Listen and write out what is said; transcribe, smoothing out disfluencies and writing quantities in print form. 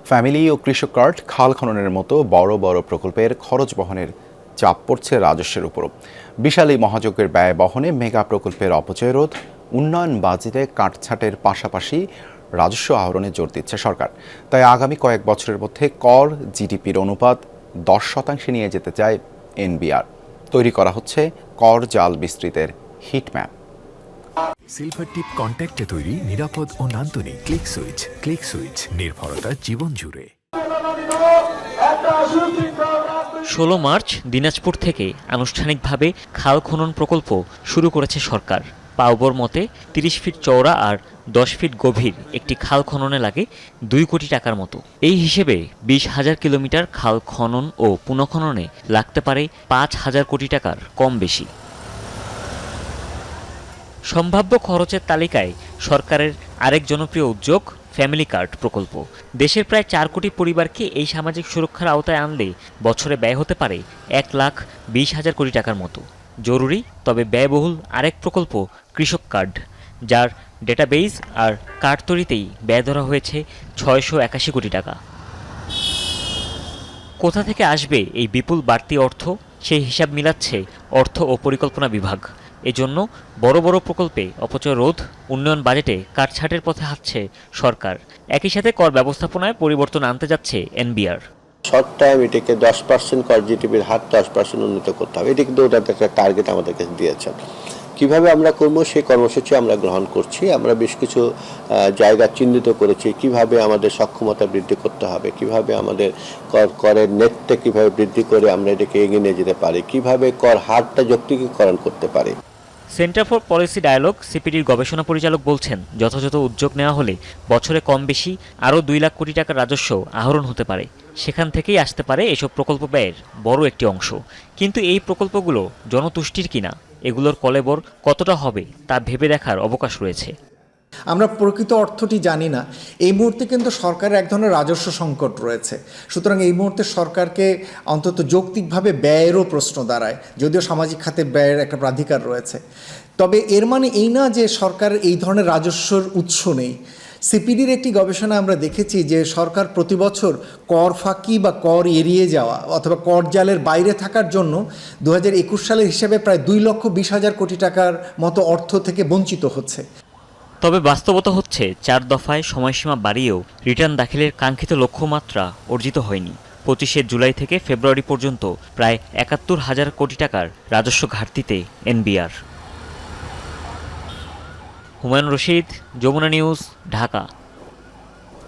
Family ও কৃষক card, খাল খননের মতো বড় বড় প্রকল্পের খরচ বহনের চাপ পড়ছে রাজস্বের উপরও। বিশাল এই মহাযজ্ঞের ব্যয় বহনে মেগা প্রকল্পের অপচয় রোধ, উন্নয়ন বাজেটে কাটছাঁটের পাশাপাশি রাজস্ব আহরণে জোর দিচ্ছে সরকার। তাই আগামী কয়েক বছরের মধ্যে কর জিডিপির অনুপাত 10% নিয়ে যেতে চায় এনবিআর। তৈরি করা হচ্ছে কর জাল বিস্তৃতের হিটম্যাপ। সিলভার টিপ কন্ট্যাক্টে তৈরি নিরাপদ ও নান্দনিক ক্লিক সুইচ নির্ভরতা জীবন জুড়ে। 16 মার্চ দিনাজপুর থেকে আনুষ্ঠানিকভাবে খাল খনন প্রকল্প শুরু করেছে সরকার। পাউবর মতে 30 ফিট চওড়া আর 10 ফিট গভীর একটি খাল খননে লাগে 2 কোটি টাকার মতো। এই হিসেবে 20,000 কিলোমিটার খাল খনন ও পুনঃখননে লাগতে পারে 5,000 কোটি টাকার কম বেশি। সম্ভাব্য খরচের তালিকায় সরকারের আরেক জনপ্রিয় উদ্যোগ ফ্যামিলি কার্ড প্রকল্প। দেশের প্রায় 4 কোটি পরিবারকে এই সামাজিক সুরক্ষার আওতায় আনলে বছরে ব্যয় হতে পারে 1,20,000 কোটি টাকার মতো। জরুরি তবে ব্যয়বহুল আরেক প্রকল্প কৃষক কার্ড, যার ডেটাবেইস আর কার্ড তৈরিতেই ব্যয় ধরা হয়েছে 681 কোটি টাকা। কোথা থেকে আসবে এই বিপুল বাড়তি অর্থ, সেই হিসাব মিলাচ্ছে অর্থ ও পরিকল্পনা বিভাগ। এজন্য বড় বড় প্রকল্পে অপচয় রোধ, উন্নয়ন বাজেটে কাটছাঁটের পথে হাঁটছে সরকার। একই সাথে কর ব্যবস্থাপনায় পরিবর্তন আনতে যাচ্ছে এনবিআর। শর্ট টাইম এটাকে 10% কর জিডিপির হার 10% উন্নীত করতে হবে। এটি কিন্তু ওটাতে একটা টার্গেট আমাদেরকে দিয়েছেন। কিভাবে আমরা করব সেই কর্মসূচি আমরা গ্রহণ করছি। আমরা বেশ কিছু জায়গা চিহ্নিত করেছি, কিভাবে আমাদের সক্ষমতা বৃদ্ধি করতে হবে, কিভাবে আমাদের করের নেটটা কিভাবে বৃদ্ধি করে আমরা এটাকে এগিয়ে নিয়ে যেতে পারি, কিভাবে কর হারটা যৌক্তিকীকরণ করতে পারি। সেন্টার ফর পলিসি ডায়ালগ সিপিডির গবেষণা পরিচালক বলছেন, যথাযথ উদ্যোগ নেওয়া হলে বছরে কম বেশি আরও 2 লাখ কোটি টাকার রাজস্ব আহরণ হতে পারে। সেখান থেকেই আসতে পারে এসব প্রকল্প ব্যয়ের বড় একটি অংশ। কিন্তু এই প্রকল্পগুলো জনতুষ্টির কিনা, এগুলোর কলেবর কতটা হবে তা ভেবে দেখার অবকাশ রয়েছে। আমরা প্রকৃত অর্থটি জানি না। এই মুহূর্তে কিন্তু সরকারের এক ধরনের রাজস্ব সংকট রয়েছে। সুতরাং এই মুহূর্তে সরকারকে অন্তত যৌক্তিকভাবে ব্যয়েরও প্রশ্ন দাঁড়ায়, যদিও সামাজিক খাতে ব্যয়ের একটা প্রাধিকার রয়েছে। তবে এর মানে এই না যে সরকারের এই ধরনের রাজস্বর উৎস নেই। সিপিডির একটি গবেষণা আমরা দেখেছি যে সরকার প্রতি বছর কর ফাঁকি বা কর এড়িয়ে যাওয়া অথবা কর জালের বাইরে থাকার জন্য 2021 সালের হিসাবে প্রায় 2,20,000 কোটি টাকার মতো অর্থ থেকে বঞ্চিত হচ্ছে। তবে বাস্তবতা হচ্ছে 4 দফায় সময়সীমা বাড়িয়েও রিটার্ন দাখিলের কাঙ্ক্ষিত লক্ষ্যমাত্রা অর্জিত হয়নি। 25শে জুলাই থেকে ফেব্রুয়ারি পর্যন্ত প্রায় 71,000 কোটি টাকার রাজস্ব ঘাটতিতে এনবিআর। হুমায়ুন রশিদ, যমুনা নিউজ, ঢাকা।